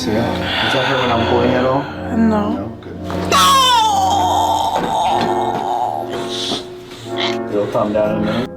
See ya. Does that hurt when I'm pulling at all? No. No? Good. It'll calm down in a minute.